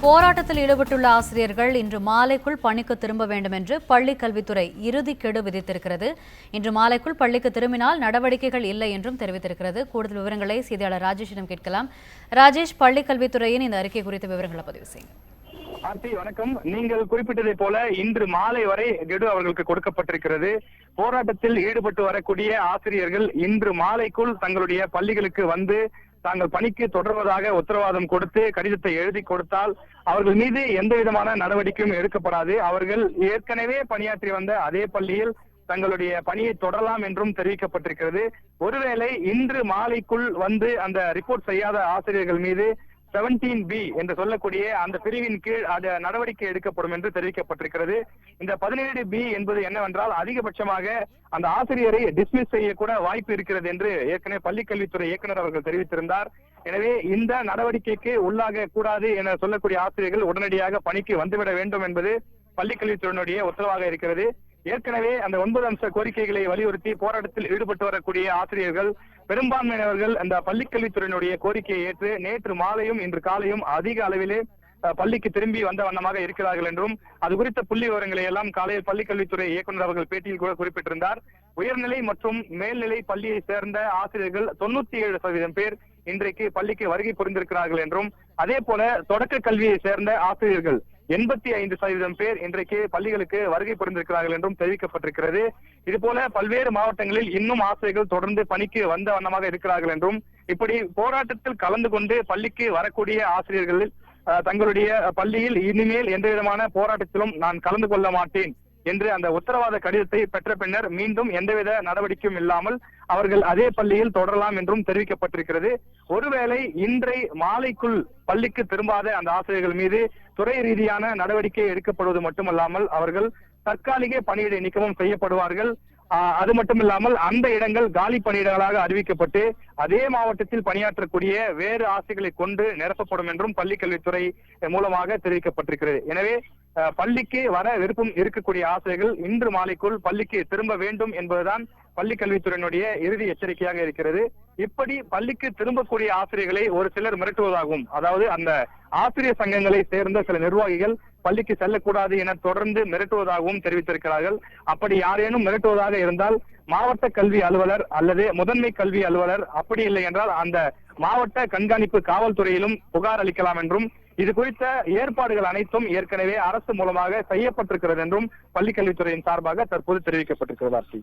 போராட்டத்தில் ஈடுபட்டுள்ள ஆசிரியர்கள் இன்று மாலைக்குள் பணிக்கு திரும்ப வேண்டும் என்று பள்ளிக் கல்வித்துறை இறுதி கெடு விதித்திருக்கிறது. இன்று மாலைக்குள் பள்ளிக்கு திரும்பினால் நடவடிக்கைகள் இல்லை என்றும் தெரிவித்திருக்கிறது. கூடுதல் விவரங்களை செய்தியாளர் ராஜேஷிடம் கேட்கலாம். ராஜேஷ், பள்ளிக் கல்வித்துறையின் இந்த அறிக்கை குறித்த விவரங்களை பதிவு செய்யுங்க. ஆர்த்தி, வணக்கம். நீங்கள் குறிப்பிட்டதை போல இன்று மாலை வரை கெடு அவர்களுக்கு கொடுக்கப்பட்டிருக்கிறது. போராட்டத்தில் ஈடுபட்டு வரக்கூடிய ஆசிரியர்கள் இன்று மாலைக்குள் தங்களுடைய பள்ளிகளுக்கு வந்து தாங்கள் பணிக்கு தொடர்வதாக உத்தரவாதம் கொடுத்து கடிதத்தை எழுதி கொடுத்தால் அவர்கள் மீது எந்த விதமான நடவடிக்கையும் எடுக்கப்படாது. அவர்கள் ஏற்கனவே பணியாற்றி வந்த அதே பள்ளியில் தங்களுடைய பணியை தொடரலாம் என்றும் தெரிவிக்கப்பட்டிருக்கிறது. ஒருவேளை இன்று மாலைக்குள் வந்து அந்த ரிப்போர்ட் செய்யாத ஆசிரியர்கள் மீது 17B என்று சொல்லக்கூடிய அந்த பிரிவின் கீழ் அது நடவடிக்கை எடுக்கப்படும் என்று தெரிவிக்கப்பட்டிருக்கிறது. இந்த 17B என்பது என்னவென்றால் அதிகபட்சமாக அந்த ஆசிரியரை டிஸ்மிஸ் செய்யக்கூட வாய்ப்பு இருக்கிறது என்று ஏற்கனவே பள்ளிக்கல்வித்துறை இயக்குனர் அவர்கள் தெரிவித்திருந்தார். எனவே இந்த நடவடிக்கைக்கு உள்ளாக கூடாது என சொல்லக்கூடிய ஆசிரியர்கள் உடனடியாக பணிக்கு வந்துவிட வேண்டும் என்பது பள்ளிக்கல்வித்துறையினுடைய உத்தரவாக இருக்கிறது. ஏற்கனவே அந்த 9 அம்ச கோரிக்கைகளை வலியுறுத்தி போராட்டத்தில் ஈடுபட்டு வரக்கூடிய ஆசிரியர்கள் பெரும்பான்மையினர்கள் அந்த பள்ளிக்கல்வித்துறையினுடைய கோரிக்கையை ஏற்று நேற்று மாலையும் இன்று காலையும் அதிக அளவிலே பள்ளிக்கு திரும்பி வந்த வண்ணமாக இருக்கிறார்கள் என்றும் அது குறித்த புள்ளி விவரங்களை எல்லாம் காலையில் பள்ளிக்கல்வித்துறை இயக்குநர் அவர்கள் பேட்டியில் கூட குறிப்பிட்டிருந்தார். உயர்நிலை மற்றும் மேல்நிலை பள்ளியை சேர்ந்த ஆசிரியர்கள் 97% பேர் இன்றைக்கு பள்ளிக்கு வருகை புரிந்திருக்கிறார்கள் என்றும் அதே போல தொடக்க கல்வியை சேர்ந்த ஆசிரியர்கள் 85% பேர் இன்றைக்கு பள்ளிகளுக்கு வருகை புரிந்திருக்கிறார்கள் என்றும் தெரிவிக்கப்பட்டிருக்கிறது. இது போல பல்வேறு மாவட்டங்களில் இன்னும் ஆசிரியர்கள் தொடர்ந்து பணிக்கு வந்த வண்ணமாக இருக்கிறார்கள் என்றும் இப்படி போராட்டத்தில் கலந்து கொண்டு பள்ளிக்கு வரக்கூடிய ஆசிரியர்கள் தங்களுடைய பள்ளியில் இனிமேல் எந்த விதமான போராட்டத்திலும் நான் கலந்து கொள்ள மாட்டேன் என்று அந்த உத்தரவாத கடிதத்தை பெற்ற பின்னர் மீண்டும் எந்தவித நடவடிக்கையும் இல்லாமல் அவர்கள் அதே பள்ளியில் தொடரலாம் என்றும் தெரிவிக்கப்பட்டிருக்கிறது. ஒருவேளை இன்றை மாலைக்குள் பள்ளிக்கு திரும்பாத அந்த ஆசிரியர்கள் மீது துறை ரீதியான நடவடிக்கை எடுக்கப்படுவது மட்டுமல்லாமல் அவர்கள் தற்காலிக பணியிடை நீக்கமும் செய்யப்படுவார்கள். அது மட்டுமில்லாமல் அந்த இடங்கள் காலி பணியிடங்களாக அறிவிக்கப்பட்டு அதே மாவட்டத்தில் பணியாற்றக்கூடிய வேறு ஆசிரியர்களை கொண்டு நிரப்பப்படும் என்றும் பள்ளிக்கல்வித்துறை மூலமாக தெரிவிக்கப்பட்டிருக்கிறது. எனவே பள்ளிக்கு வர விருப்பம் இருக்கக்கூடிய ஆசிரியர்கள் இன்று மாலைக்குள் பள்ளிக்கு திரும்ப வேண்டும் என்பதுதான் பள்ளிக்கல்வித்துறையினுடைய இறுதி எச்சரிக்கையாக இருக்கிறது. இப்படி பள்ளிக்கு திரும்பக்கூடிய ஆசிரியர்களை ஒரு சிலர் மிரட்டுவதாகவும், அதாவது அந்த ஆசிரியர் சங்கங்களை சேர்ந்த சில நிர்வாகிகள் பள்ளிக்கு செல்லக்கூடாது என தொடர்ந்து மிரட்டுவதாகவும் தெரிவித்திருக்கிறார்கள். அப்படி யாரேனும் மிரட்டுவதாக இருந்தால் மாவட்ட கல்வி அலுவலர் அல்லது முதன்மை கல்வி அலுவலர், அப்படி இல்லை என்றால் அந்த மாவட்ட கண்காணிப்பு காவல்துறையிலும் புகார் அளிக்கலாம் என்றும் இது குறித்த ஏற்பாடுகள் அனைத்தும் ஏற்கனவே அரசு மூலமாக செய்யப்பட்டிருக்கிறது என்றும் பள்ளிக்கல்வித்துறையின் சார்பாக தற்போது தெரிவிக்கப்பட்டிருக்கிறது.